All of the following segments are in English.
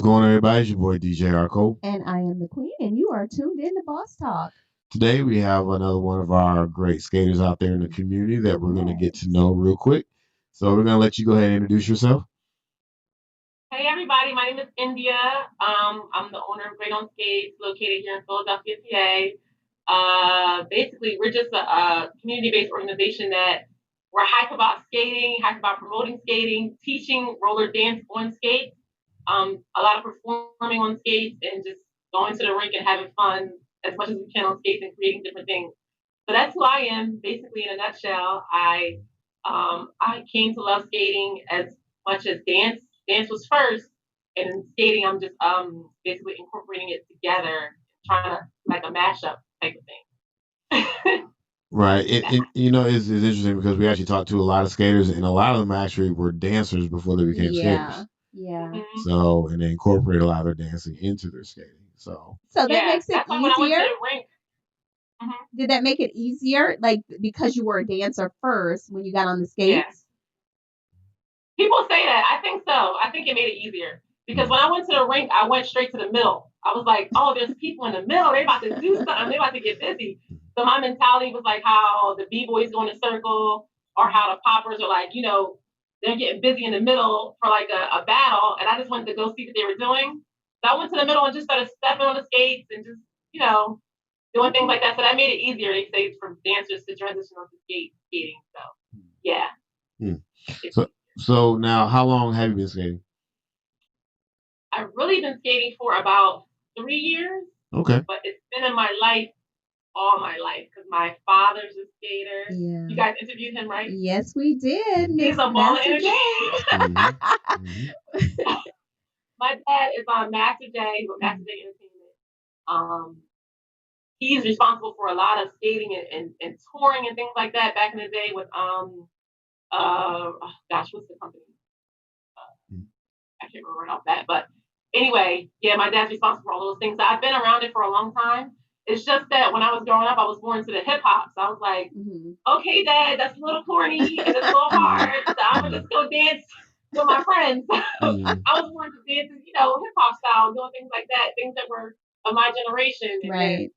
going on, everybody? It's your boy DJ Arco. And I am the queen, and you are tuned in to Boss Talk. Today we have another one of our great skaters out there in the community that we're going to get to Yes. know real quick. So we're going to let you go ahead and introduce yourself. Hey everybody, my name is India. I'm the owner of Great on Skates, located here in Philadelphia, PA. Basically, we're just a community-based organization that we're hype about skating, hype about promoting skating, teaching roller dance on skates, a lot of performing on skates, and just going to the rink and having fun as much as we can on skates and creating different things. So that's who I am, basically in a nutshell. I came to love skating as much as dance. Dance was first, and in skating, I'm just basically incorporating it together, trying to like a mashup type of thing. Right. It's interesting because we actually talked to a lot of skaters, and a lot of them actually were dancers before they became Yeah. skaters. Yeah. Mhm. So, and they incorporate a lot of their dancing into their skating. So, So that Yeah, makes it that's why when I went to easier. the rink, mhm, Did that make it easier? Like because you were a dancer first when you got on the yeah. skates? People say that. I think so. I think it made it easier because mm, when I went to the rink, I went straight to the middle. I was like, oh, there's people in the middle. They're about to do something. They're about to get busy. So my mentality was like how the b-boys go in a circle, or how the poppers are like, they're getting busy in the middle for like a battle. And I just wanted to go see what they were doing. So I went to the middle and just started stepping on the skates and just, doing things Okay. like that. So that made it easier, they say, from dancers to transition onto skating. So yeah, mm. it's so, so now, how long have you been skating? I've really been skating for about 3 years, Okay. but it's been in my life all my life because my father's a skater. You Yeah. guys interviewed him, right? Yes, we did, hmm He's Miss a ball of Master energy. J. hmm hmm My dad is on Master J with Master J Entertainment. Um, he's responsible for a lot of skating and touring and things like that back in the day with oh gosh, what's the company? I can't remember right off that, but anyway, yeah, my dad's responsible for all those things. So I've been around it for a long time. It's just that when I was growing up, I was more into the hip hop. So I was like, Mhm. okay, dad, that's a little corny and it's a little hmm hard. So I'm gonna just go dance with my friends. hmm I was more into dancing, hip hop style, doing things like that, things that were of my generation. And then Right.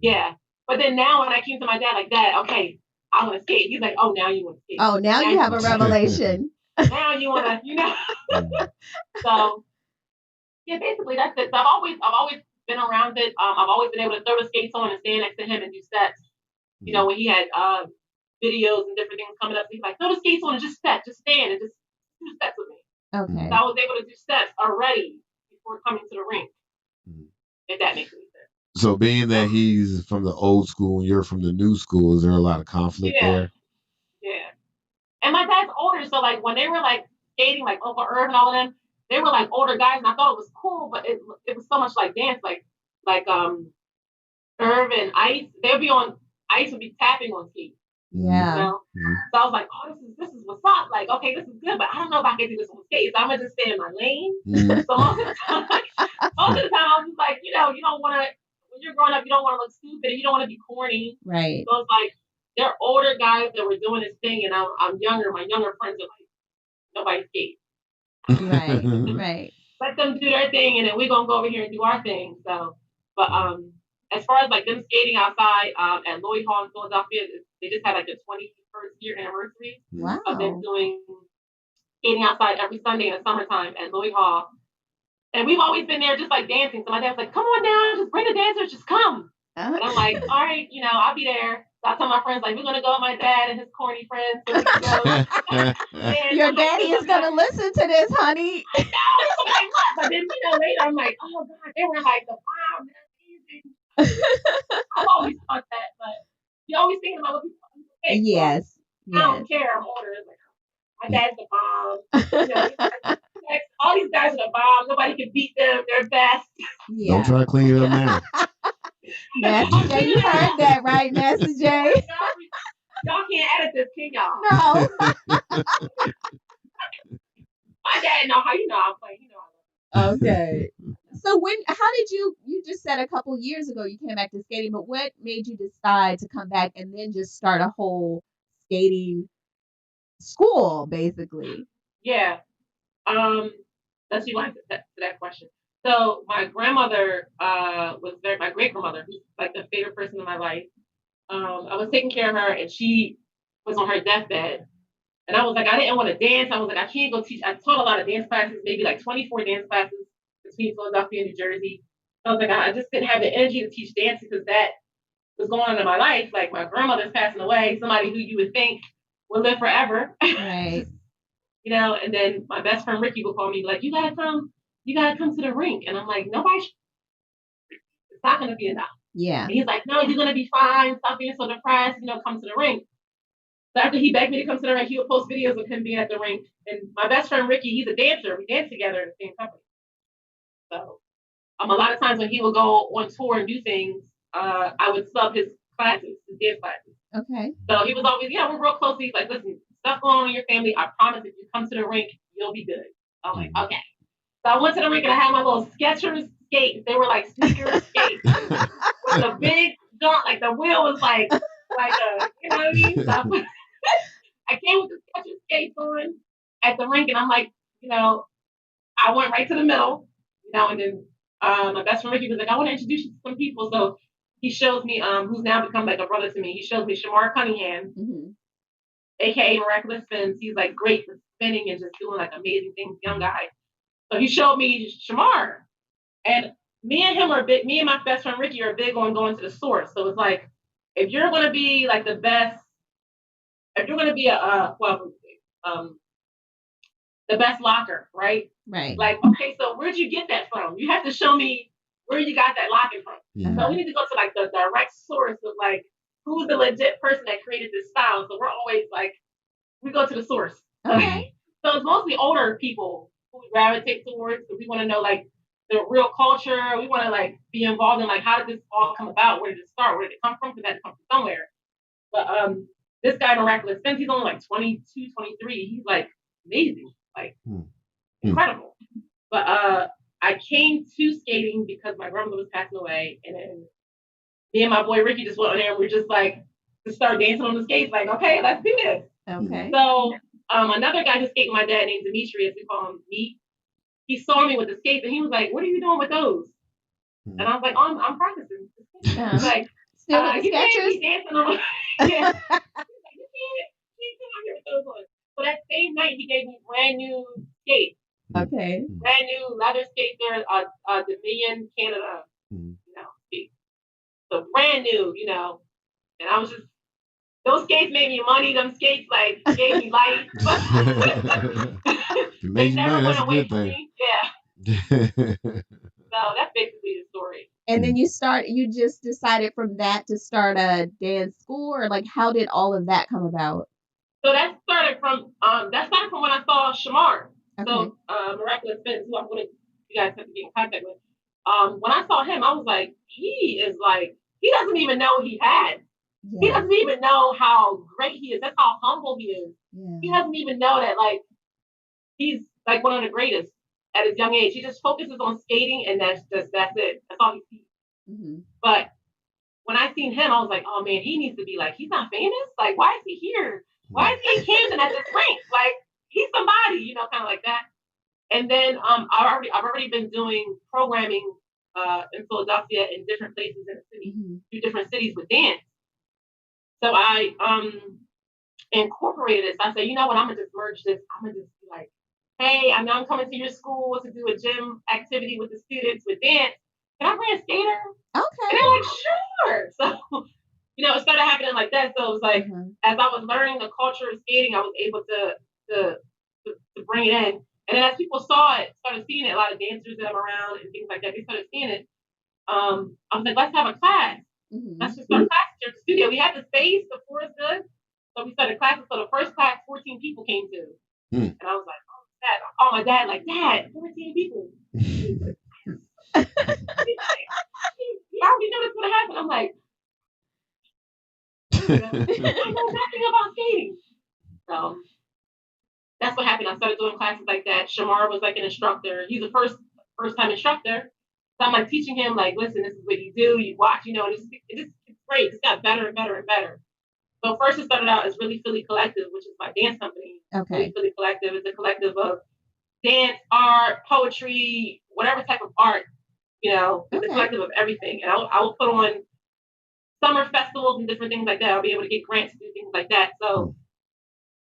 yeah. But then now when I came to my dad like that, okay, I want to skate. He's like, oh, now you want to skate. Oh, now Now you you have want a to skate. revelation. Now you want to, So yeah, basically that's it. So I've always been around it. I've always been able to throw the skates on and stand next to him and do steps. When he had videos and different things coming up, he's like, throw the skates on and just step, just stand and just do steps with me. So Okay. I was able to do steps already before coming to the rink, if that makes any sense. So, being that So he's from the old school and you're from the new school, is there a lot of conflict yeah, there? yeah. And my dad's older, so like when they were like skating, like Uncle Irv and all of them, they were like older guys, and I thought it was cool, but it was so much like dance, like Irv and Ice. They'd be on Ice would be tapping on skates, hmm you Yeah. know. So I was like, oh, this is what's up. Like, okay, this is good, but I don't know if I can do this on skates. So I'm gonna just stay in my lane. hmm So most of the time, I was just like, you don't want to. When you're growing up, you don't want to look stupid, and you don't want to be corny. Right. So it's like they're older guys that were doing this thing, and I'm younger. My younger friends are like, nobody skates. Right. Right. Let them do their thing, and then we're gonna go over here and do our thing. So, but as far as like them skating outside at Lloyd Hall in Philadelphia, they just had like the 21st year anniversary of them Wow. doing skating outside every Sunday in the summertime at Lloyd Hall. And we've always been there just like dancing. So my dad was like, come on down, just bring the dancers, just come. Uh, And I'm like, all right, I'll be there. So I tell my friends, like, we're going to go with my dad and his corny friends so we can go dance. Your I'm like, daddy this will is be like, gonna listen to this, honey. I know, this will be like, what? But then, later I'm like, oh, God, they were like the bomb. They're amazing. I've always thought that, but you're always thinking about what people think. So Yes. I Yes. don't care. I'm older. It's like, my dad's the bomb. All these guys are the bomb. Nobody can beat them. They're best. Don't Yeah. try to clean it up now. Master I'm J, cleaning you it heard up. that right, Master J? Y'all can't edit this, can y'all? No. My dad know how I'm playing. Okay. So how did you just said a couple years ago you came back to skating, but what made you decide to come back and then just start a whole skating school, basically? Yeah. Um, Let's rewind to that question. So my grandmother my great grandmother, who's like the favorite person in my life. I was taking care of her, and she was on her deathbed. And I was like, I didn't want to dance. I was like, I can't go teach. I taught a lot of dance classes, maybe like 24 dance classes between Philadelphia and New Jersey. I was like, I just didn't have the energy to teach dance because that was going on in my life. Like my grandmother's passing away, somebody who you would think would live forever. Right. And then my best friend Ricky would call me like, you gotta come to the rink. And I'm like, it's not gonna be enough. Yeah. And he's like, no, you're gonna be fine. Stop being so depressed. Come to the rink. So after he begged me to come to the rink, he would post videos of him being at the rink. And my best friend Ricky, he's a dancer. We dance together in the same company. So a lot of times when he would go on tour and do things, I would sub his classes, his dance classes. Okay. So he was always, we're real close. He's like, listen, stuff going on in your family. I promise if you come to the rink, you'll be good. I'm like, okay. So I went to the rink and I had my little Skechers skates. They were like sneaker skates with a big jump, like the wheel was like a, you know what I mean? So I came with the Skechers skates on at the rink, and I'm like, I went right to the middle, and then my best friend Ricky was like, I want to introduce you to some people. So he shows me who's now become like a brother to me. He shows me Shamar Cunningham, aka Miraculous Spins. He's like great for spinning and just doing like amazing things, young guy. So he showed me Shamar, and me and my best friend Ricky are big on going to the source. So it's like, if you're going to be like the best, if you're going to be the best locker, right? Right. Like, okay, so where'd you get that from? You have to show me where you got that locker from. Yeah. So we need to go to like the direct source of like, who's the legit person that created this style. So we're always like, we go to the source. Okay. So it's mostly older people who we gravitate towards, because we want to know like the real culture. We want to like be involved in like, how did this all come about? Where did it start? Where did it come from? Because that come from somewhere. But this guy, Miraculous Spence, he's only like 22, 23. He's like amazing, like incredible. But I came to skating because my grandmother was passing away, and then me and my boy Ricky just went on there, and we're just like to start dancing on the skates. Like, okay, let's do this. Okay. So another guy who skated with my dad named Demetrius, we call him Meat. He saw me with the skates, and he was like, "What are you doing with those?" And I was like, "Oh, I'm practicing." He's like, still with the you can't Skechers? be dancing on. Yeah. You can't come out here with those on. So that same night, he gave me brand new skates. Okay. Brand new leather skates. They're Dominion Canada, skates. So brand new, and I was just, those skates made me money. Them skates like gave me life. Made you money. That's a good thing. Yeah. So that's basically the story. And then you just decided from that to start a dance school, or like how did all of that come about? So that started from when I saw Shamar. Okay. So Miraculous Spins, who you guys have to get in contact with. When I saw him, I was like, he doesn't even know he had. Yeah. He doesn't even know how great he is. That's how humble he is. Yeah. He doesn't even know that like he's like one of the greatest at his young age. He just focuses on skating, and that's it. That's all he sees. Mm-hmm. But when I seen him, I was like, oh man, he needs to be like, he's not famous. Like, why is he here? Why is he in Camden at this rink? Like, he's somebody, kind of like that. And then I've already been doing programming in Philadelphia in different places in the city, through different cities with dance. So I incorporated this. I said, you know what? I'm gonna just merge this. I'm gonna just be like, hey, I know I'm coming to your school to do a gym activity with the students with dance. Can I bring a skater? Okay. And they're like, sure. So, it started happening like that. So it was like, as I was learning the culture of skating, I was able to bring it in. And then as people saw it, started seeing it, a lot of dancers that I'm around and things like that, they started seeing it. I was like, let's have a class. Let's just start classes here at the studio. We had the space, the floor is good. So we started classes. So the first class, 14 people came to. And I was like, oh, Dad. I called my dad, like, Dad, 14 people. You already know this would happen. I'm like, I know nothing about skating. So that's what happened. I started doing classes like that. Shamar was like an instructor. He's a first time instructor. So I'm like teaching him, like, listen, this is what you do. You watch, it's great. It's got better and better and better. So first it started out as Really Philly Collective, which is my dance company. Okay. Really Philly Collective is a collective of dance, art, poetry, whatever type of art, it's a collective of everything. And I will put on summer festivals and different things like that. I'll be able to get grants to do things like that. So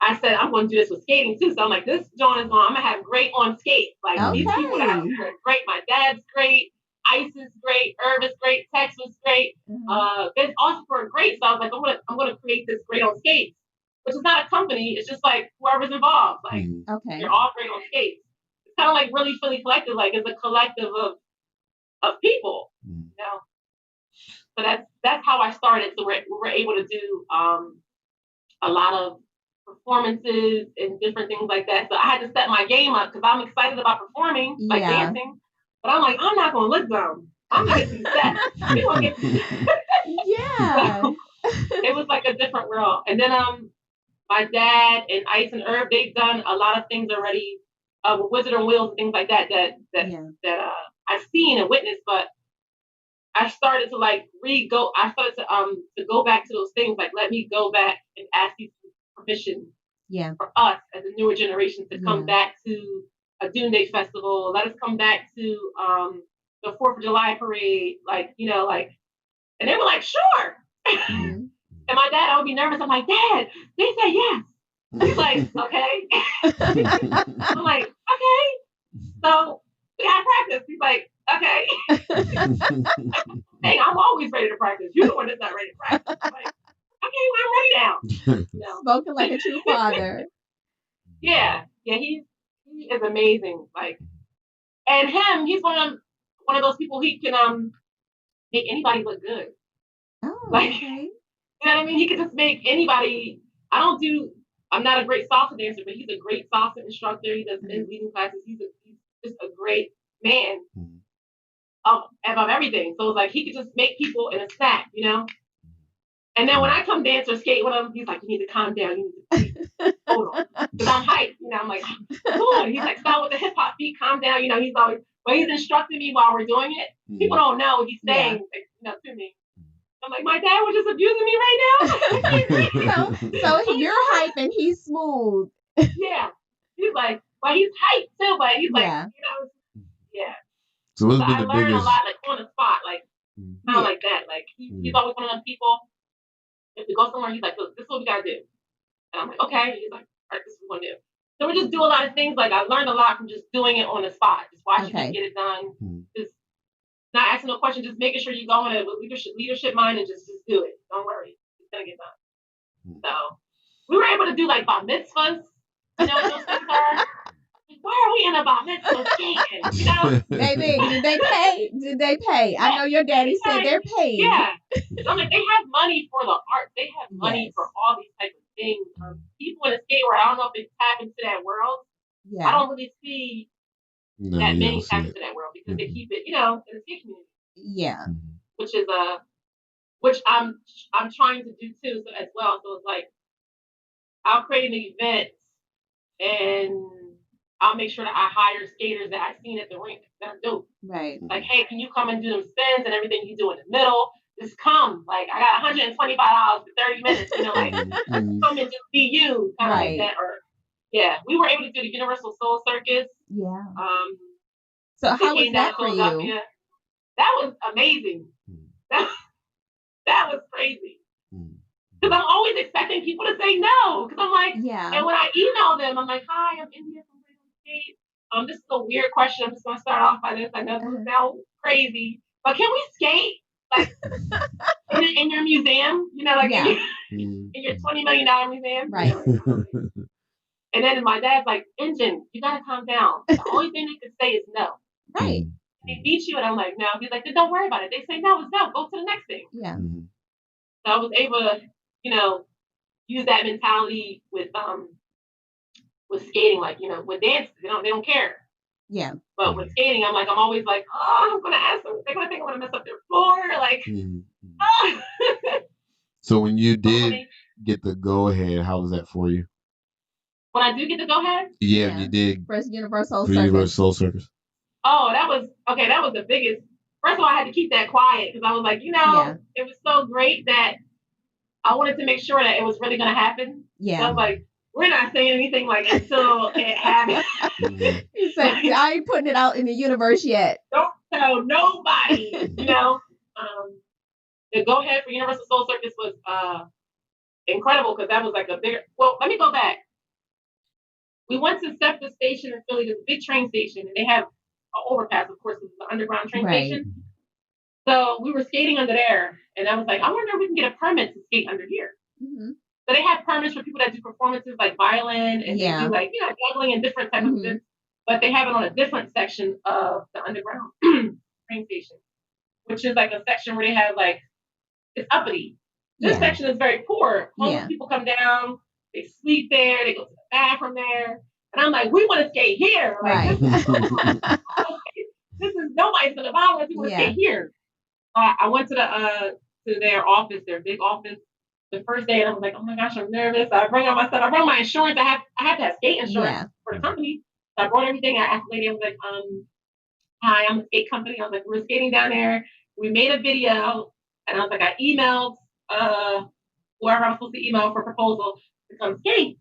I said, I'm going to do this with skating too. So I'm like, this John is on. I'm going to have great on skates. Like these people that are great. My dad's great. Ice is great. Irv is great. Tex was great. Vince also were great. So I was like, I'm gonna create this great on skates, which is not a company. It's just like whoever's involved. Like you're all great on skates. It's kind of like really Philly Collective. Like it's a collective of people. So that's how I started. So we were able to do a lot of performances and different things like that. So I had to set my game up because I'm excited about performing, like dancing. But I'm like, I'm not gonna look dumb. I'm gonna get set. We gonna get So it was like a different world. And then my dad and Ice and Herb, they've done a lot of things already with Wizard on Wheels and things like that I've seen and witnessed, but I started to I started to go back to those things, like let me go back and ask these permission for us as a newer generation to come back to a Dune Day Festival. Let us come back to the 4th of July parade, and they were like, sure. And my dad, I would be nervous. I'm like, Dad, they said yes. He's like, okay. I'm like, okay. So we had practice. He's like, okay. Hey, I'm always ready to practice. You're the one that's not ready to practice. I'm like, okay, well, I'm ready now. Spoken like a true father. Yeah, he is amazing. And he's one of those people. He can make anybody look good. Oh, okay. You know what I mean? He can just make anybody. I'm not a great salsa dancer, but he's a great salsa instructor. He does men's leading classes. He's just a great man above everything. So it's like he could just make people in a snack, And then when I come dance or skate with him, he's like, you need to calm down. You need to hold on. Because I'm hyped. I'm like, cool. He's like, start with the hip hop beat, calm down. He's always, but he's instructing me while we're doing it. People don't know what he's saying, to me. I'm like, my dad was just abusing me right now. so you're hype and he's smooth. Yeah. He's like, well, he's hype too, but he's like, yeah. So what's been I the learned biggest? a lot, on the spot, kind of like that. He's always one of them people. If we go somewhere, he's like, look, this is what we gotta do. And I'm like, okay. He's like, all right, this is what we're gonna do. So we just do a lot of things. I learned a lot from just doing it on the spot, just watching him get it done. Just not asking no questions, just making sure you go in it with leadership mind and just do it. Don't worry, it's gonna get done. So we were able to do bat mitzvahs. You know what those things are? Why are we in a bat mitzvah skating? Baby, did they pay? Did they pay? I know your daddy said they're paid. Yeah. I'm like, they have money for the art. They have money for all these types of things. People in the skate world, I don't know if they tap into that world. I don't really see that many tap into that world because they keep it, in the skate community. Yeah. Which I'm trying to do too, as well. So it's like I'll create an event and I'll make sure that I hire skaters that I've seen at the rink that are dope. Right. Like, hey, can you come and do them spins and everything you do in the middle? Just come. I got $125 for 30 minutes. Come and just be you, kind of like that. Or we were able to do the Universal Soul Circus. Yeah. So how was that for you? That was amazing. That was crazy. Because I'm always expecting people to say no. Because I'm like, and when I email them, I'm like, hi, I'm India from Skate. This is a weird question. I'm just going to start off by this. I know this sounds crazy, but can we skate in your museum? In your $20 million museum, right? And then my dad's like, Engine, you got to calm down. The only thing they can say is no. Right. They beat you, and I'm like, no. He's like, then don't worry about it. They say no, it's no. Go to the next thing. Yeah. So I was able to, use that mentality with skating, with dance, they don't care. Yeah. But with skating, I'm always like, oh, I'm gonna ask them. They're gonna think I'm gonna mess up their floor. So when you did get the go ahead, how was that for you? When I do get the go ahead? Yeah, you did. First Universal Circus. Oh, that was the biggest. First of all, I had to keep that quiet because I was like, it was so great that I wanted to make sure that it was really gonna happen. Yeah. So I was like, we're not saying anything like until it happens. Mhm. He said, Like, I ain't putting it out in the universe yet. don't tell nobody, you know. The go ahead for Universal Soul Circus was incredible because that was like a bigger. Well, let me go back. We went to SEPTA station in Philly. There's a big train station, and they have an overpass. Of course, it's the underground train Right. station. So we were skating under there, and I was like, I wonder if we can get a permit to skate under here. Mm-hmm. So they have permits for people that do performances like violin, and they Yeah. do like juggling and different types of Mhm. events. But they have it on a different section of the underground train station, which is like a section where they have like it's uppity. This Yeah. section is very poor. Homeless Yeah. people come down, they sleep there, they go to the bathroom there. And I'm like, we want to skate here. Like, Right. this is nobody's gonna bother us. We want to Yeah. skate here. I went to their office, their big office, the first day, and I was like, oh my gosh, I'm nervous. I brought out my stuff. I brought my insurance. I have to have skate insurance Yeah. for the company. So I brought everything. I asked the lady, I was like, hi, I'm a skate company. I was like, we're skating down there. We made a video, and I was like, I emailed whoever I'm supposed to email for proposal to come skate.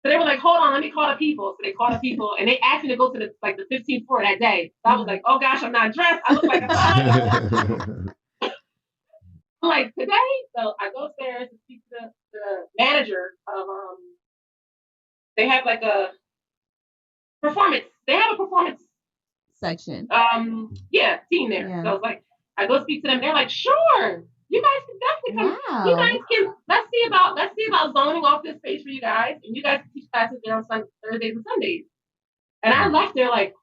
So they were like, hold on, let me call the people. So they called the people, and they asked me to go to the 15th floor that day. So I was like, oh gosh, I'm not dressed. I look like a thug. I'm like, today? So I go upstairs to speak to the manager of they have like a performance. They have a performance Section. team there. Yeah. So I was like, I go speak to them. They're like, sure, you guys can definitely come. You Wow. guys can. Let's see about zoning off this space for you guys, and you guys can teach classes there on Thursdays and Sundays. And I left there like,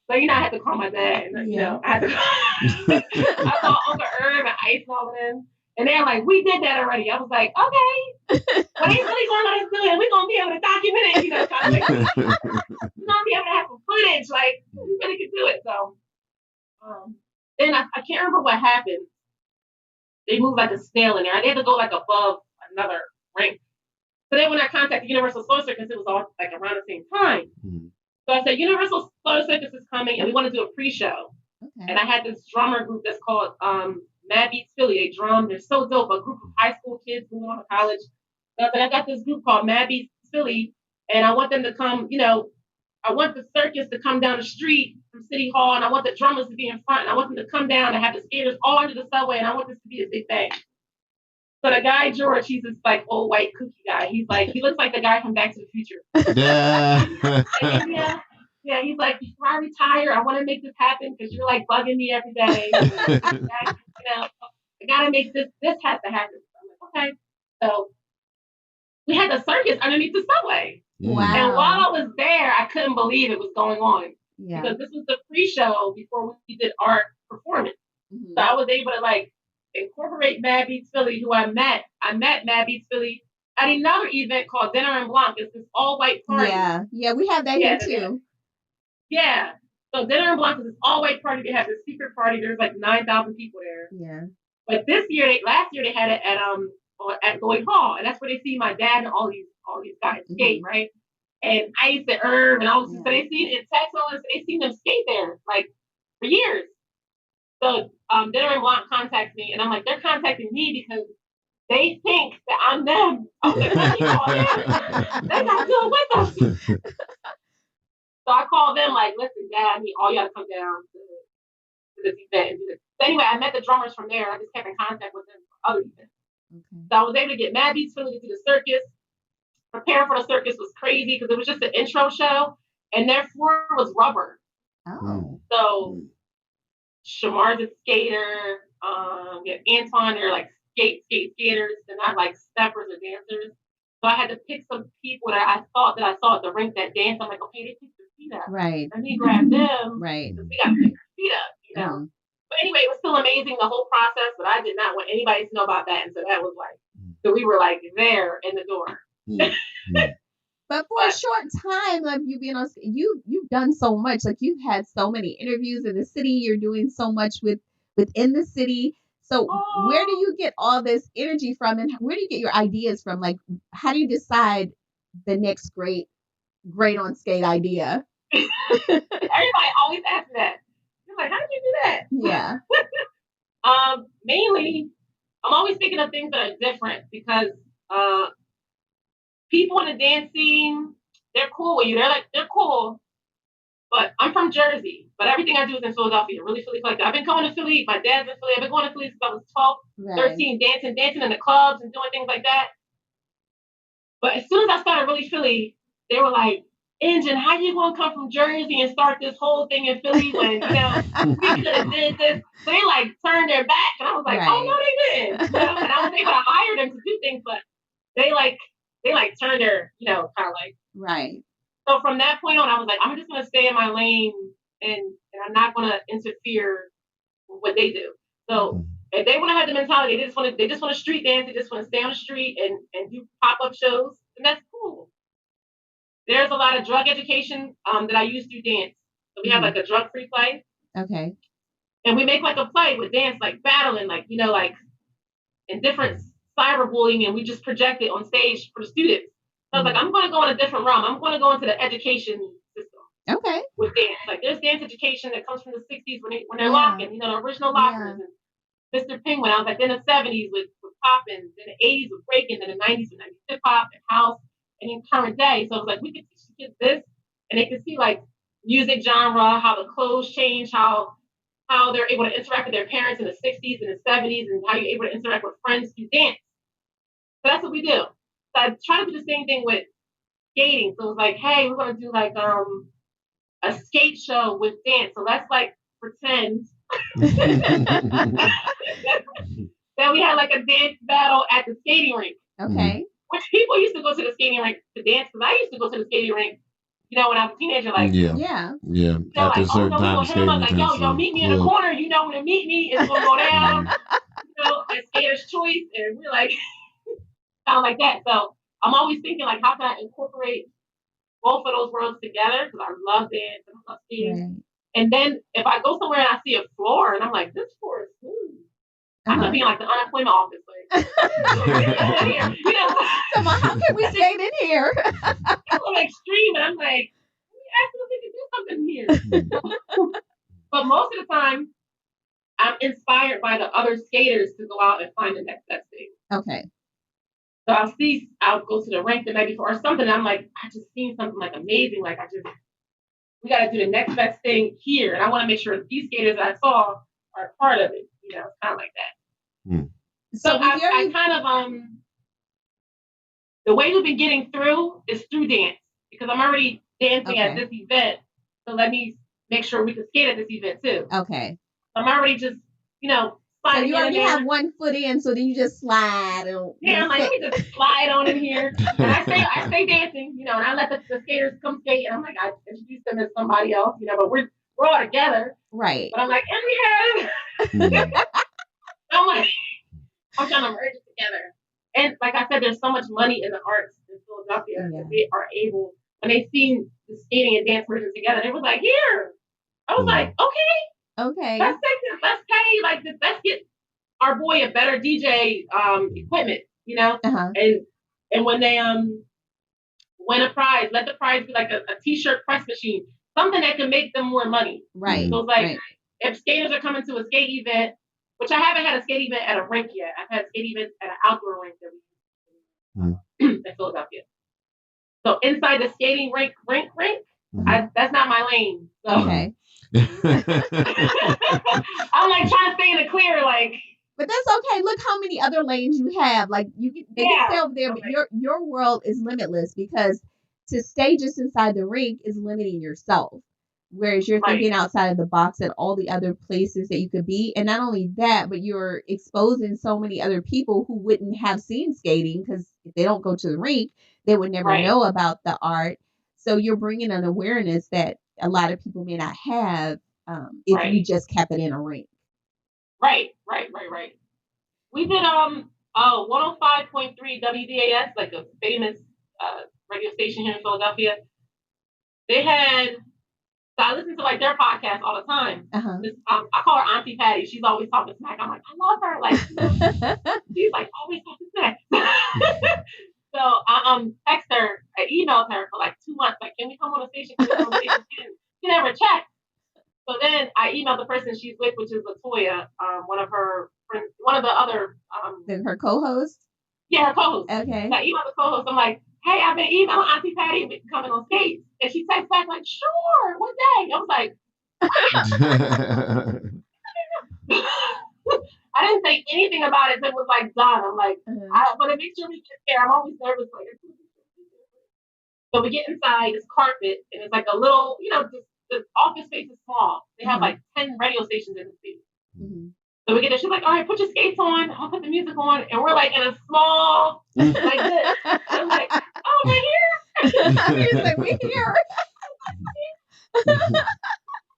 so I had to call my dad. And, Yeah. I had to. I saw Uncle Herb and Ice and all of them, and they're like, we did that already. I was like, okay, what ain't really going on is good. We're gonna be able to document it, kind of like we're gonna be able to have some footage, like we really could do it. So then I can't remember what happened. They moved like a snail in there. They had to go like above another rank. So then when I contacted Universal Solar Circus, it was all like around the same time. Mhm. So I said, Universal Solar Circus is coming, and we want to do a pre-show. Okay. And I had this drummer group that's called Mad Beats Philly. They drum. They're so dope. A group of high school kids moving on to college. So I was like, I got this group called Mad Beats Philly, and I want them to come. I want the circus to come down the street from City Hall, and I want the drummers to be in front, and I want them to come down and have the skaters all under the subway, and I want this to be a big thing. So the guy George, he's this like old white kooky guy. He's like, he looks like the guy from Back to the Future. Yeah. Yeah, he's like, before I retire, I want to make this happen because you're like bugging me every day. I gotta make this has to happen. So I'm like, okay. So we had the circus underneath the subway. Wow. And while I was there, I couldn't believe it was going on. Yeah. Because this was the pre-show before we did our performance. Mm-hmm. So I was able to like incorporate Mad Beats Philly, who I met. I met Mad Beats Philly at another event called Dinner and Blanc. It's this all-white party. Yeah, we have that here too. Yeah. So Dinner and Blanc is this all-white party. They have this secret party. There's like 9,000 people there. Yeah. But last year they had it at Lloyd Hall, and that's where they see my dad and all these guys skate, right? And Ice and Herb and all this. So they see it in Texas. They seen them skate there like for years. So Dinner and Blanc contacts me, and I'm like, they're contacting me because they think that I'm them. I was like, what do you call them? They got to do it with us. So I called them like, listen, Dad, I need all y'all to come down to this event and do this. So anyway, I met the drummers from there. I just kept in contact with them for other events. Okay. So I was able to get Mad Beats Philly to do the circus. Preparing for the circus was crazy because it was just an intro show, and their floor was rubber. Oh. So Shamar's a skater. You have Antoine, they're like skaters. They're not like steppers or dancers. So I had to pick some people that I thought that I saw at the rink that dance. I'm like, okay, they pick their feet up. Right. Let me grab them. Right. Because we got to pick their feet up, But anyway, it was still amazing, the whole process, but I did not want anybody to know about that. And so that was like, so we were like there in the door. But for a short time of you being on, you've done so much. Like you've had so many interviews in the city. You're doing so much within the city. So where do you get all this energy from, and where do you get your ideas from? Like, how do you decide the next great on skate idea? Everybody always asks that. You're like, how did you do that? Yeah. Mainly, I'm always thinking of things that are different because people in the dance scene, they're cool with you. They're cool. But I'm from Jersey, but everything I do is in Philadelphia. Really Philly collected. I've been coming to Philly. My dad's in Philly. I've been going to Philly since I was 12, Right. 13, dancing in the clubs and doing things like that. But as soon as I started really Philly, they were like, Engine, how you gonna come from Jersey and start this whole thing in Philly when we could have did this? So they like turned their back, and I was like, oh no, they didn't. And I was able to hire them to do things, but they turned their kind of like Right. So from that point on, I was like, I'm just gonna stay in my lane, and I'm not gonna interfere with what they do. So if they want to have the mentality, they just want to street dance, they just want to stay on the street and do pop up shows, and that's cool. There's a lot of drug education that I use through dance. So we have like a drug free play. Okay. And we make like a play with dance, like battling, like like in different cyberbullying, and we just project it on stage for the students. So I was like, I'm going to go in a different realm. I'm going to go into the education system. Okay. With dance, like there's dance education that comes from the '60s when they're locking, the original lockers, and Mr. Penguin. I was like in the '70s with poppin', then the '80s with breaking, then the '90s with hip hop and house, and in current day. So it was like we could teach the kids this, and they could see like music genre, how the clothes change, how they're able to interact with their parents in the '60s and the '70s, and how you're able to interact with friends through dance. So that's what we do. So I try to do the same thing with skating. So it was like, hey, we're gonna do like a skate show with dance. So let's like pretend that we had like a dance battle at the skating rink. Okay. Which people used to go to the skating rink to dance because I used to go to the skating rink, when I was a teenager. Like, yeah. After a certain we time, gonna hit them up like, yo, meet me in the corner. You know when to meet me. It's gonna go down. At Skater's Choice, and we're like, kind of like that. So I'm always thinking like, how can I incorporate both of those worlds together? Because I love dance and I love skating. Right. And then if I go somewhere and I see a floor and I'm like, this floor is smooth. I could be in like the unemployment office. Like, Come on, how can we skate in here? It's a little extreme, and I'm like, let me ask them if they can do something here. But most of the time, I'm inspired by the other skaters to go out and find the next best thing. Okay. So I'll go to the rink the night before or something. And I'm like, I just seen something like amazing. Like we got to do the next best thing here. And I want to make sure that these skaters that I saw are part of it. It's kind of like that. So I kind of, the way we've been getting through is through dance because I'm already dancing at this event. So let me make sure we can skate at this event too. Okay. I'm already just, so you already have one foot in, so then you just slide. I'm like, let me just slide on in here. And I stay dancing, and I let the skaters come skate. And I'm like, I introduce them as somebody else, but we're all together. Right. But I'm like, and we have. I'm trying to merge it together. And like I said, there's so much money in the arts in Philadelphia that they are able, when they seen the skating and dance merging together, they was like, here. I was like, okay. Let's pay, like, let's get our boy a better DJ equipment, And when they win a prize, let the prize be like a t-shirt press machine, something that can make them more money. Right. So it's like, if skaters are coming to a skate event, which I haven't had a skate event at a rink yet. I've had skate events at an outdoor rink that we in Philadelphia. So inside the skating rink, that's not my lane. So. Okay. I'm like trying to stay in the clear, like. But that's okay. Look how many other lanes you have. Like they can stay over there, but your world is limitless because to stay just inside the rink is limiting yourself. Whereas you're thinking outside of the box at all the other places that you could be. And not only that, but you're exposing so many other people who wouldn't have seen skating because if they don't go to the rink, they would never know about the art. So you're bringing an awareness that a lot of people may not have if you just kept it in a rink. Right. We did 105.3 WDAS, like a famous radio station here in Philadelphia. They had. So I listen to like their podcast all the time. I call her Auntie Patty. She's always talking smack. I'm like, I love her. Like she's like always talking smack. So I text her, I emailed her for like 2 months. Like, can we come on the station? She never checked. So then I emailed the person she's with, which is Latoya, one of her friends, one of the other her co-host. Yeah, her co-host. Okay. So I emailed the co-host. I'm like, hey, I've been emailing Auntie Patty coming on skates, and she texts back like, sure, what day? I was like, I didn't say anything about it until it was like done. I'm like, I want to make sure we get there. I'm always nervous. Like, so we get inside this carpet, and it's like a little, the office space is small. They have like 10 radio stations in the space. So we get there. She's like, all right, put your skates on. I'll put the music on. And we're like in a small, like this. And I'm like, oh, we're here. He's like, we're here.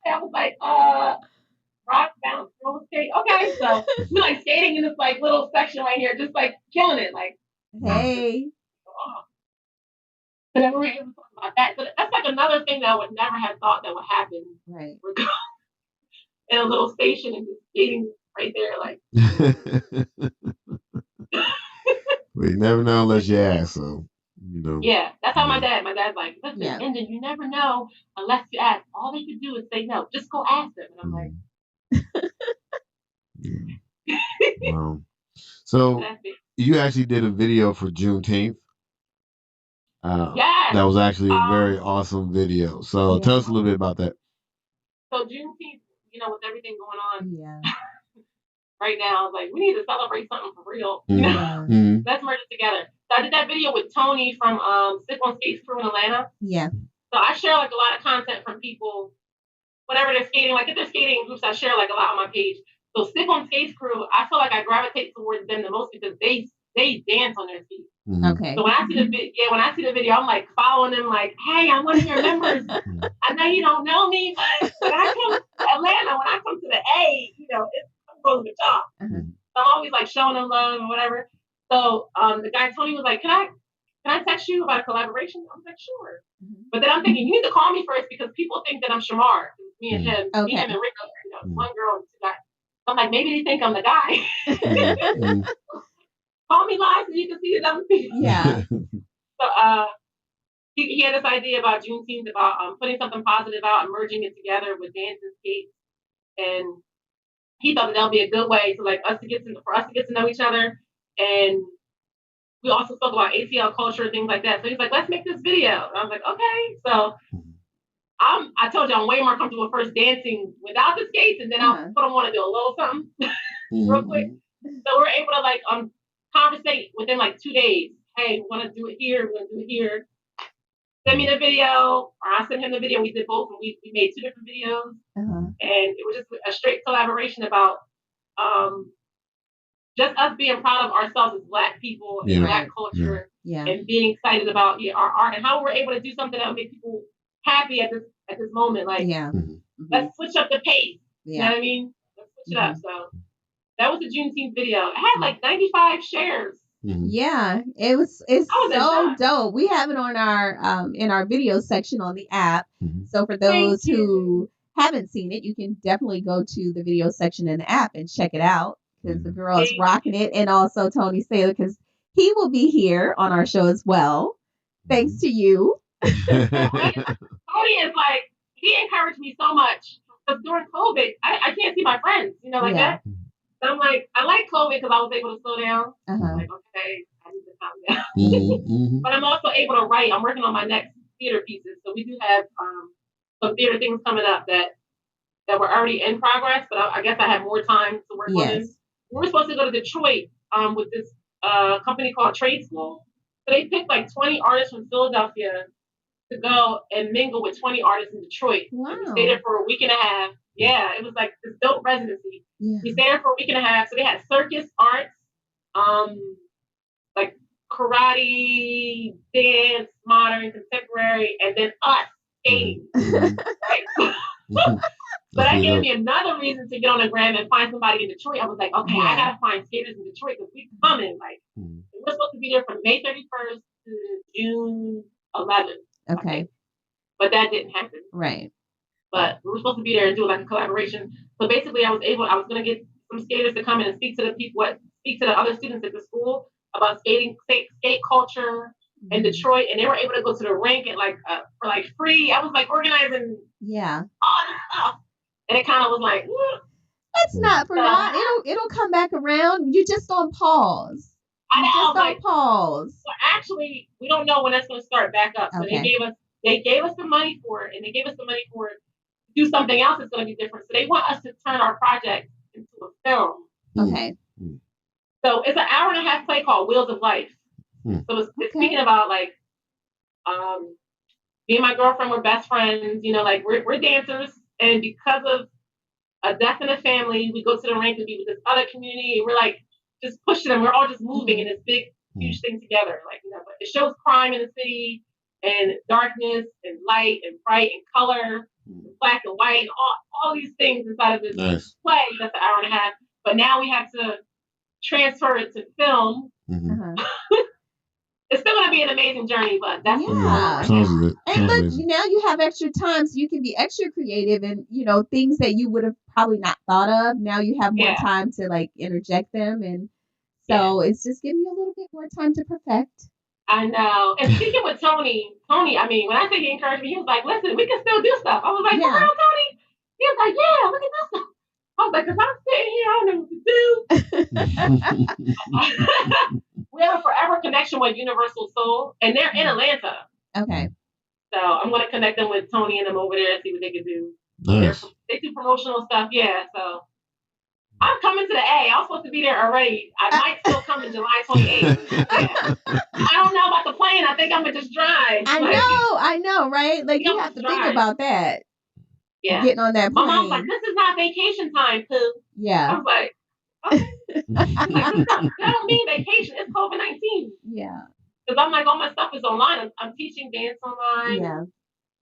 I was like, rock, bounce, roller skate. Okay, so we're like skating in this like little section right here, just like killing it. Like, hey. So then we were able to talk about that. So that's like another thing that I would never have thought that would happen. Right. We're in a little station and just skating right there, like. We never know unless you ask, so Yeah, that's how my dad's like, listen, Engine, you never know unless you ask. All they could do is say no. Just go ask them. And I'm like, wow. So you actually did a video for Juneteenth. Yes. That was actually a very awesome video. So tell us a little bit about that. So Juneteenth, with everything going on right now, like we need to celebrate something for real. Let's merge it together. So I did that video with Tony from Stick on Skates crew in Atlanta. Yeah. So I share like a lot of content from people whenever they're skating. Like if they're skating in groups, I share like a lot on my page. So Stick on Skates crew, I feel like I gravitate towards them the most because they dance on their skates. Okay. So when I see the video, I'm like following them, like, hey, I'm one of your members. I know you don't know me, but when I come to Atlanta, when I come to the A, it's going to the top. So I'm always like showing them love and whatever. So the guy Tony was like, can I text you about a collaboration? I was like, sure. But then I'm thinking, you need to call me first because people think that I'm Shamar. Me and him, me, him, and Rico, one girl and two guys. So I'm like, maybe they think I'm the guy. Call me live so you can see the other people. Yeah. So he had this idea about Juneteenth, about putting something positive out and merging it together with dance and skate. And he thought that would be a good way to for us to get to know each other. And we also spoke about ATL culture, things like that. So he's like, let's make this video. And I was like, okay. So I told you I'm way more comfortable first dancing without the skates, and then I'll put them on and do a little something real quick. So we're able to conversate within 2 days. Hey, we want to do it here. We want to do it here. Send me the video, or I sent him the video. We did both, and we made 2 different videos. And it was just a straight collaboration about just us being proud of ourselves as Black people and Black culture, and being excited about our art and how we're able to do something that would make people happy at this moment. Let's switch up the pace. You know what I mean? Let's switch it up. So that was the Juneteenth video. It had 95 shares. Yeah, it's so dope. We have it on our in our video section on the app. So for those who haven't seen it, you can definitely go to the video section in the app and check it out because the girl is rocking it, and also Tony Saylor because he will be here on our show as well. Thanks to you. Tony is he encouraged me so much because during COVID, I can't see my friends, that. So I'm like, I like COVID because I was able to slow down. I'm like, okay, I need to calm down. But I'm also able to write. I'm working on my next theater pieces. So we do have some theater things coming up that were already in progress, but I guess I have more time to work on them. We were supposed to go to Detroit with this company called Trade School. So they picked 20 artists from Philadelphia to go and mingle with 20 artists in Detroit. Wow. And we stayed there for a week and a half. Yeah, it was this dope residency. Yeah. We stayed there for a week and a half. So they had circus arts, karate, dance, modern, contemporary, and then us skating. Right? So that gave me another reason to get on the gram and find somebody in Detroit. I was like, okay, I gotta find skaters in Detroit because we're coming. We're supposed to be there from May 31st to June 11th. Okay. But that didn't happen. Right. But we were supposed to be there and do a collaboration. So basically, I was going to get some skaters to come in and speak to the other students at the school about skate culture in Detroit, and they were able to go to the rink and for free. I was organizing all this stuff, and it kind of was It's not for So naught. It'll come back around. You just on pause. I You know, just I'm on like, pause. well, actually, we don't know when that's going to start back up. So Okay. they gave us the money for it, and they gave us the money for it to do something else that's going to be different. So they want us to turn our project into a film. Okay. So it's an hour and a half play called Wheels of Life. So it's speaking about like me and my girlfriend were best friends. You know, like we're dancers, and because of a death in the family, we go to the rink to be with this other community, and we're like just pushing them. We're all just moving in this big, huge thing together. Like, you know, but it shows crime in the city and darkness and light and bright and color, and black and white, and all these things inside of this play that's an hour and a half. But now we have to transfer it to film. It's still going to be an amazing journey, but that's what's going on right Sounds now. good. And look, now you have extra time, so you can be extra creative, and you know things that you would have probably not thought of. Now you have more time to like interject them, and so it's just giving you a little bit more time to perfect. I know. And speaking with Tony, I mean, when I say he encouraged me, he was like, "Listen, we can still do stuff." I was like, "For real, Tony?" He was like, "Yeah, look at this stuff." I was like, "Cause I'm sitting here, I don't know what to do." We have a forever connection with Universal Soul, and they're in Atlanta. Okay. So I'm going to connect them with Tony and them over there and see what they can do. Nice. They do promotional stuff, yeah. So I'm coming to the A. I was supposed to be there already. I might still come in July 28th. Yeah. I don't know about the plane. I think I'm gonna just drive. I know, right? Like you have to think about that. Yeah. Getting on that plane. My mom's like, "This is not vacation time, Pooh." Yeah. I was like, okay. She's like, that don't mean vacation. It's COVID-19. Yeah. Because I'm like, all my stuff is online. I'm teaching dance online. Yeah.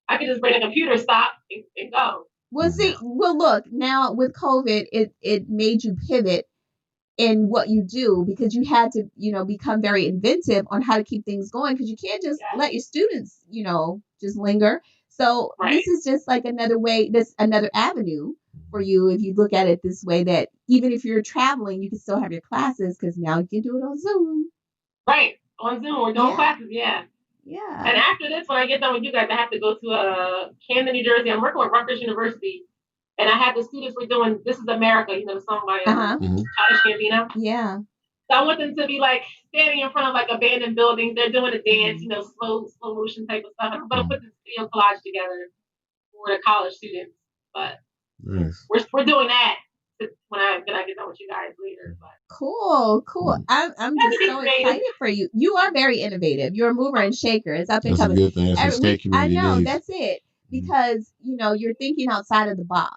I could just bring a computer, stop, and go. Well, see, look, now with COVID, it made you pivot in what you do because you had to, you know, become very inventive on how to keep things going because you can't just let your students, you know, just linger. So this is just like another way, another avenue for you if you look at it this way that even if you're traveling, you can still have your classes because now you can do it on Zoom. Right. On Zoom. We're doing classes, Yeah. And after this, when I get done with you guys, I have to go to Camden, New Jersey. I'm working with Rutgers University. And I have the students, we're doing This Is America, you know, the song by Childish Gambino. Yeah. So I want them to be like standing in front of like abandoned buildings. They're doing a dance, you know, slow motion type of stuff. I'm going to put this video collage together for the college students. But we're doing that when I get done with you guys later. But. Cool. I'm just so excited for you. You are very innovative. You're a mover and shaker. It's up and coming. That's a good thing. That's skate community I know needs. that's it because you know you're thinking outside of the box.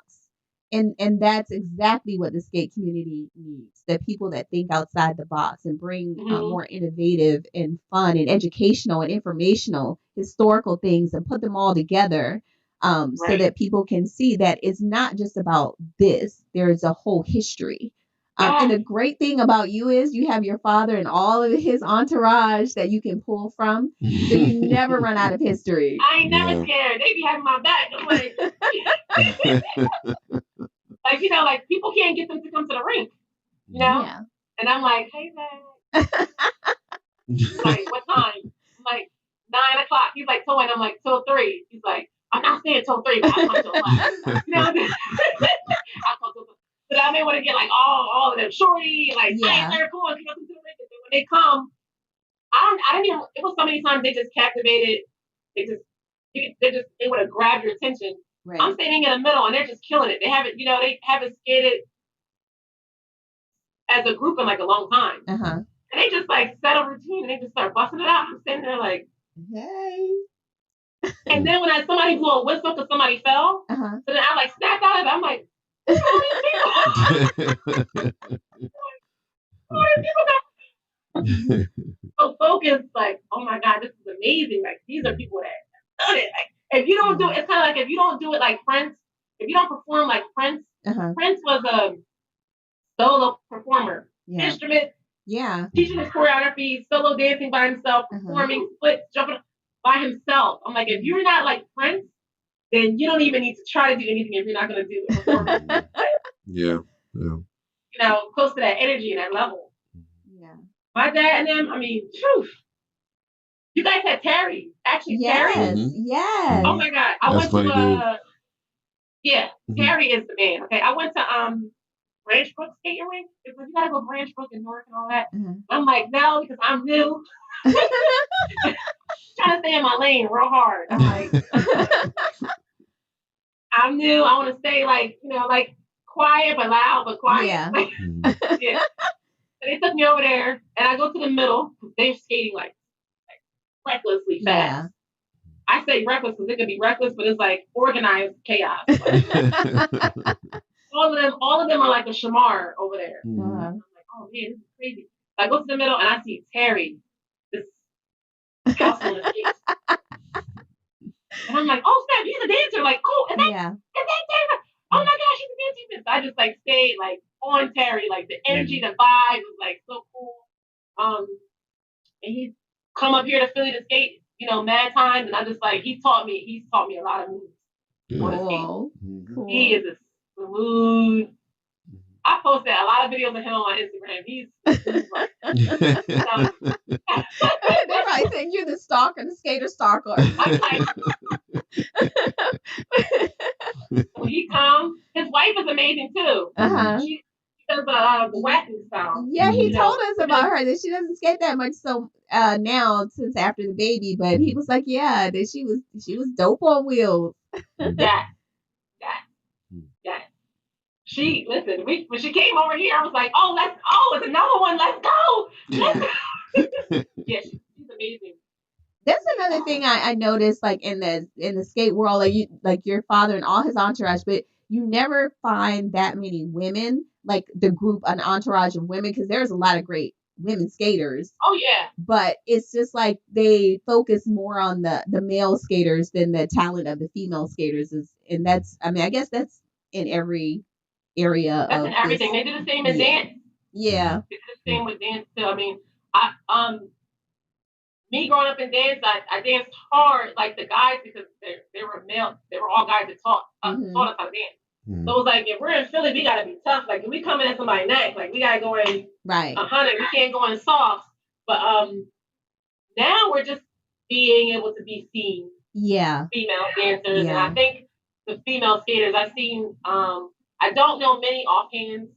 And that's exactly what the skate community needs. The people that think outside the box and bring more innovative and fun and educational and informational historical things and put them all together so that people can see that it's not just about this. There's a whole history. And the great thing about you is you have your father and all of his entourage that you can pull from. So you never run out of history. I ain't never scared. They be having my back. I'm like... Like, you know, like people can't get them to come to the rink, you know? Yeah. And I'm like, "Hey, man." He's like, "What time?" I'm like, 9 o'clock. He's like, "Till when?" I'm like, "Till 3. He's like, "I'm not staying till 3, but I'll come till 5. You know what I mean? I'll come till 5. But I may want to get like all of them shorty, like, "Hey, they're cool. Come to the rink." And when they come, I didn't even, it was so many times they just captivated. They would have grabbed your attention. Right. I'm standing in the middle and they're just killing it. They haven't skated as a group in like a long time. And they just like set a routine and they just start busting it out. I'm standing there like, hey. And then when somebody blew a whistle because somebody fell, so then I like snapped out of it. I'm like, who are these people? So focused, like, oh my God, this is amazing. Like, these are people that done it. Like, if you don't do it, it's kind of like if you don't do it like Prince, if you don't perform like Prince, Prince was a solo performer, instrument, teaching his choreography, solo dancing by himself, performing splits, jumping by himself. I'm like, if you're not like Prince, then you don't even need to try to do anything if you're not going to do a performance. Yeah. You know, close to that energy and that level. Yeah. My dad and them, I mean, phew. You guys had Terry. Actually, Terry. Yes. Oh my God. I went to Terry is the man. Okay. I went to Branch Brook skating rink. It's like, you gotta go Branch Brook and Newark and all that. Mhm. I'm like, no, because I'm new. Trying to stay in my lane real hard. I'm like, I'm new. I want to stay like, like quiet but loud, but quiet. Yeah. Yeah. So they took me over there, and I go to the middle. They're skating like recklessly fast. Yeah. I say reckless because it could be reckless, but it's like organized chaos. Like, all of them are like a shamar over there. Mhm. Uh-huh. I'm like, oh man, this is crazy. So I go to the middle and I see Terry, this house on the skates. And I'm like, oh snap, he's a dancer. Like, cool. Is that Terry? Oh my gosh, he's a dancer. So I just like stayed like on Terry, like the energy, the vibe was like so cool. And he's come up here to Philly to skate, mad times, and I just like he's taught me a lot of moves on the skate. Cool. Cool. He is a smooth. I posted a lot of videos of him on my Instagram. He's They're probably saying you're the stalker, the skater stalker. I'm like, when he comes, his wife is amazing too. Uh-huh. She does the whacking style. Yeah, he told us about her that she doesn't skate that much so now since after the baby, but he was like, yeah, that she was dope on wheels. Yeah. She listen. When she came over here, I was like, it's another one. Let's go. Yeah, she's amazing. That's another thing I noticed, like in the skate world, like your father and all his entourage, but you never find that many women, like the group, an entourage of women, because there's a lot of great women skaters. Oh yeah. But it's just like they focus more on the male skaters than the talent of the female skaters and that's, I mean, I guess that's in every area That's of in everything. this. They do the same in dance. Yeah. They do the same with dance too. I mean, me growing up in dance, I danced hard like the guys because they were male. They were all guys that taught us how to dance. So it was like, if we're in Philly, we gotta be tough. Like if we come in at somebody's neck, like we gotta go in 100. We can't go in soft. But now we're just being able to be seen. Yeah. Female dancers, and I think the female skaters I've seen. I don't know many offhand.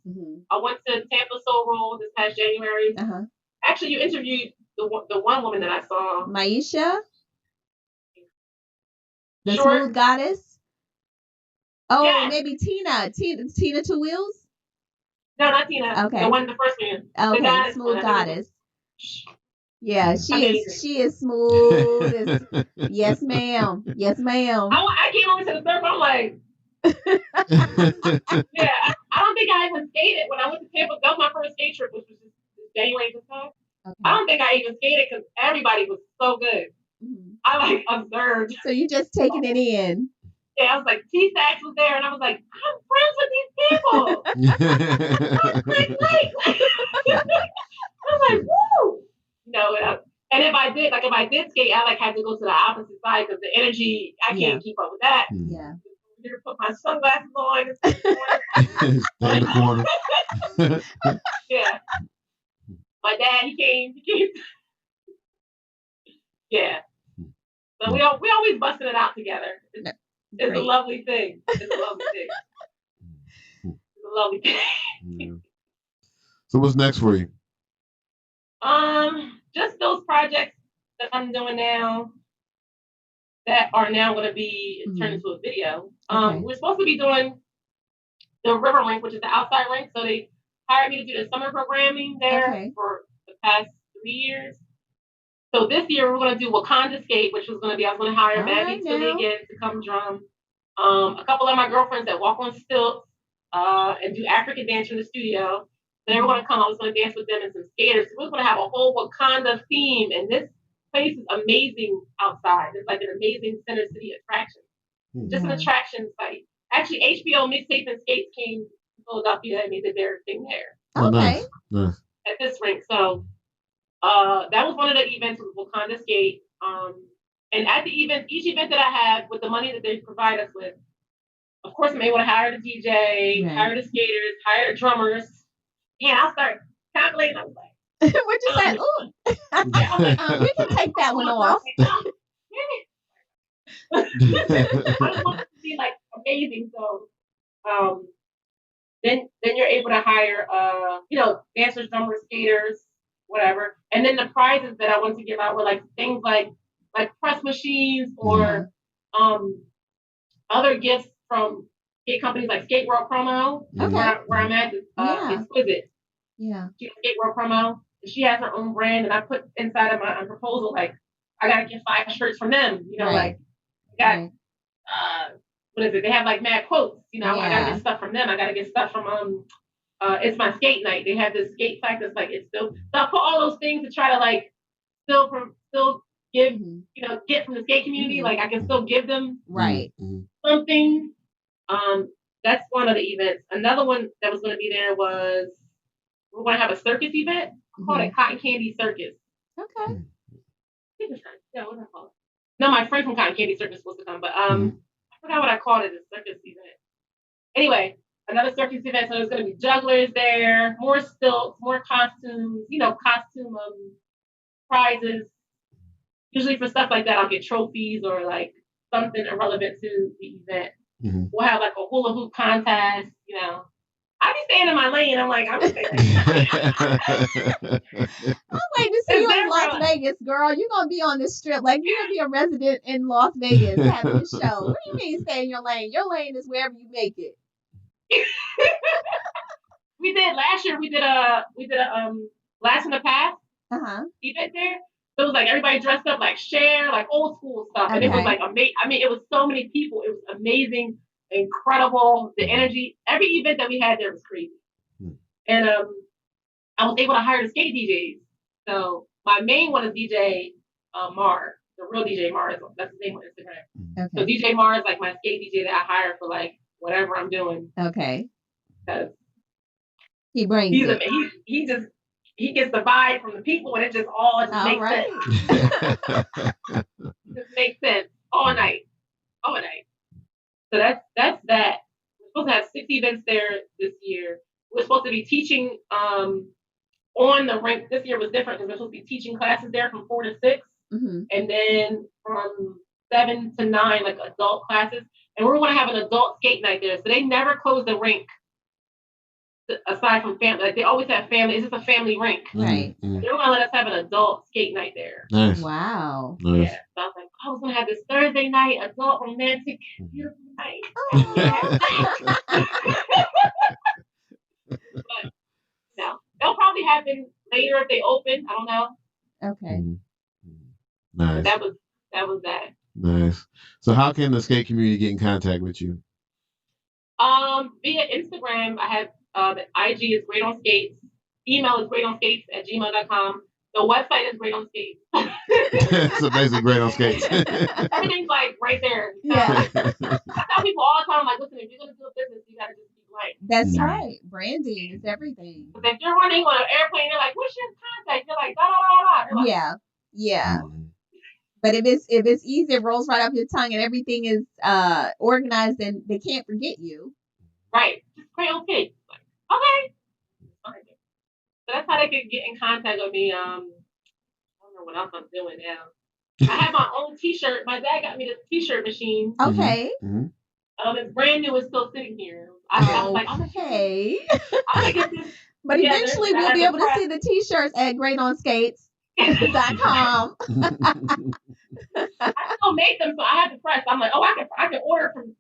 I went to Tampa Soul Roll this past January. Actually, you interviewed the one woman that I saw, Maisha, the Short. smooth goddess. Oh, Yes. maybe Tina Two Wheels. No, not Tina. Okay, the first one. Okay, smooth goddess. Yeah, she is smooth. Yes, ma'am. Yes, ma'am. I came over to the circle. I'm like, yeah. I don't think I even skated when I went to Tampa. That was my first skate trip, which was just January this time. Okay. I don't think I even skated because everybody was so good. I like observed. So you just taking it in. Yeah, I was like, T-Sax was there, and I was like, I'm friends with these people. I was like, woo! And if I did skate, I had to go to the opposite side because the energy, I can't keep up with that. Yeah. Here, put my sunglasses on. Stay in the corner. Yeah. My dad, he came. Yeah. So we always busting it out together. It's a lovely thing. Yeah. So what's next for you? Just those projects that I'm doing now that are now going to be turned into a video. We're supposed to be doing the river rink, which is the outside rink. So they hired me to do the summer programming there for the past 3 years. So this year we're going to do Wakanda Skate, which was going to be, I was going to hire Maggie Tilly again to come drum. A couple of my girlfriends that walk on stilts and do African dance in the studio. So they were going to come. I was going to dance with them and some skaters. So we're going to have a whole Wakanda theme. And this place is amazing outside. It's like an amazing center city attraction. Just an attraction site. Actually, HBO Mixtape and Skates came to Philadelphia and they did their thing there. Okay. Nice. At this rink. So that was one of the events with Wakanda Skate. And at the event, each event that I had with the money that they provide us with, of course, I'm able to hire the DJ, hire the skaters, hire the drummers. And I'll start calculating. I was like, we're just like, ooh. We can take that one off. I just want it to be like amazing. So, then you're able to hire dancers, drummers, skaters, whatever. And then the prizes that I wanted to give out were like things like press machines Mhm. or um other gifts from skate companies like Skate World Promo, Mhm. Okay. where I'm at, Yeah. Exquisite. Yeah. She has Skate World Promo. She has her own brand, and I put inside of my proposal like I gotta get 5 shirts from them. Right. Like I got Right. what is it? They have like mad quotes. I gotta Yeah. get stuff from them. I gotta get stuff from it's my skate night. They have this skate site that's like it's still. So I put all those things to try to like still give Mhm. get from the skate community. Mhm. Like I can still give them Right. Mhm. something. Um, that's one of the events. Another one that was going to be there was we're going to have a circus event. I called Mhm. it Cotton Candy Circus. Okay. Mhm. Yeah, what did I call it? No, my friend from Cotton Candy Circus was supposed to come, but Mhm. I forgot what I called it. A circus event. Anyway, another circus event. So there's going to be jugglers there, more stilts, more costumes. Costume prizes. Usually for stuff like that, I'll get trophies or like something irrelevant to the event. Mhm. We'll have like a hula hoop contest. I be staying in my lane. I'm like, I'm staying in my lane. I'm waiting to see It's you in Las different. Vegas, girl. You're gonna be on the strip. Like you're gonna be a resident in Las Vegas having a show. What do you mean stay in your lane? Your lane is wherever you make it. We did last year. We did a blast in the past Uh-huh. event there. So it was like everybody dressed up like Cher, like old school stuff, and it was Okay. like amazing. I mean, it was so many people. It was amazing, incredible. The energy. Every event that we had there was crazy, and I was able to hire the skate DJs. So my main one is DJ Mar, the real DJ Mar. That's his name on Instagram. So Okay. DJ Mar is like my skate DJ that I hire for like whatever I'm doing Okay. because He brings it. he gets the vibe from the people and it just all just All makes sense. right. It just makes sense all night. So that's that. We're supposed to have 6 events there this year. We're supposed to be teaching on the rink. This year was different because we're supposed to be teaching classes there from 4 to 6, Mm-hmm. and then from 7 to 9 like adult classes. And we're going to have an adult skate night there. So they never close the rink aside from family. Like they always have family. It's just a family rink. Right. Mhm. They were gonna let us have an adult skate night there. Nice. Wow. Nice. Yeah. So I was like, I was gonna have this Thursday night, adult romantic, beautiful night. Oh. But no, they'll probably happen later if they open. I don't know. Okay. Mhm. But Nice. that was that. Nice. So how can the skate community get in contact with you? Via Instagram, I have the IG is Great on Skates. Email is greatonskates@gmail.com. The website is Great on Skates. So basically great on skates. Everything's like right there. Yeah. I tell people all the time, like, listen, if you're gonna do a business, you gotta just be blank. That's Mhm. right. Branding is everything. Because if you're running on an airplane, they're like, what's your contact? You're like, da da da da. They're like, Yeah. Yeah. Mhm. But if it's easy, it rolls right off your tongue and everything is organized, then they can't forget you. right, just Great on Skates. Like, okay. Fine. So that's how they can get in contact with me. I don't know what else I'm doing now. I have my own T-shirt. My dad got me this T-shirt machine. Okay. Mhm. It's brand new. It's still sitting here. I was like, Okay. I'm gonna get this But together. eventually I we'll had be to able to see the t-shirts at greatonskates.com. I still make them, so I had to press. I'm like, oh, I can order from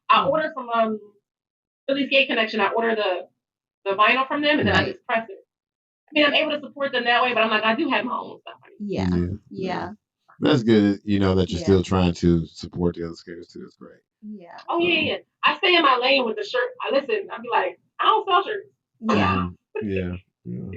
I order from Philly Skate Connection. I order the vinyl from them, and then I Right. just press it. I mean, I'm able to support them that way, but I'm like, I do have my own stuff. Yeah. Yeah. Yeah. That's good, that you're Yeah. still trying to support the other skaters too. That's great. Yeah. Oh yeah. I stay in my lane with the shirt. I listen. I'll be like, I don't sell shirts. Yeah. Mhm. Yeah.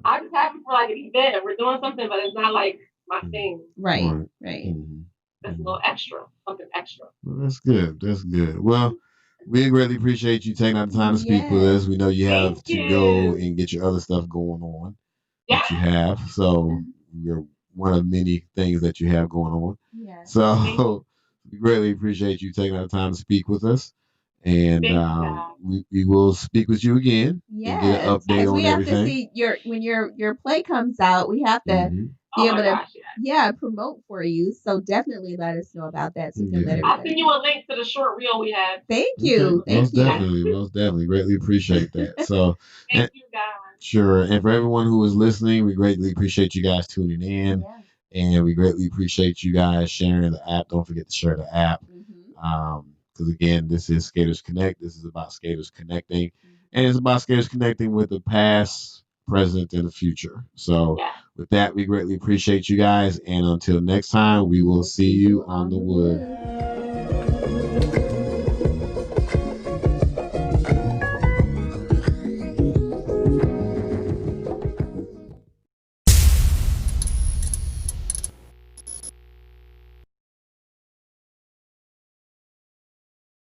I just have it for like an event, and we're doing something, but it's not like my thing. Right. Right. Right. Mhm. That's a little extra, something extra. Well, that's good. That's good. Well, we greatly appreciate you taking out the time to speak with us. Yes. We know you have Thank to go you. and get your other stuff going on Yeah. that you have. So you're one of many things that you have going on. Yes. So we greatly appreciate you taking out the time to speak with us. And Thank you, guys. we will speak with you again and get an Yes. update Because on we have to everything. see when your play comes out, we have to Mhm. Oh be my able to, gosh, yeah. yeah, promote for you. So definitely let us know about that so we can let Yeah. I'll everybody send you know. a link to the short reel we had. Thank Okay. you. Thank you. Most definitely. Greatly appreciate that. So, Thank and you guys. sure. And for everyone who is listening, we greatly appreciate you guys tuning in. Yeah. And we greatly appreciate you guys sharing the app. Don't forget to share the app. Hmm. Because again, this is Skaters Connect. This is about skaters connecting. And Hmm. it's about skaters connecting with the past, present, and the future. So, Yeah. with that, we greatly appreciate you guys. And until next time, we will We'll see see you you on on the the wood. wood.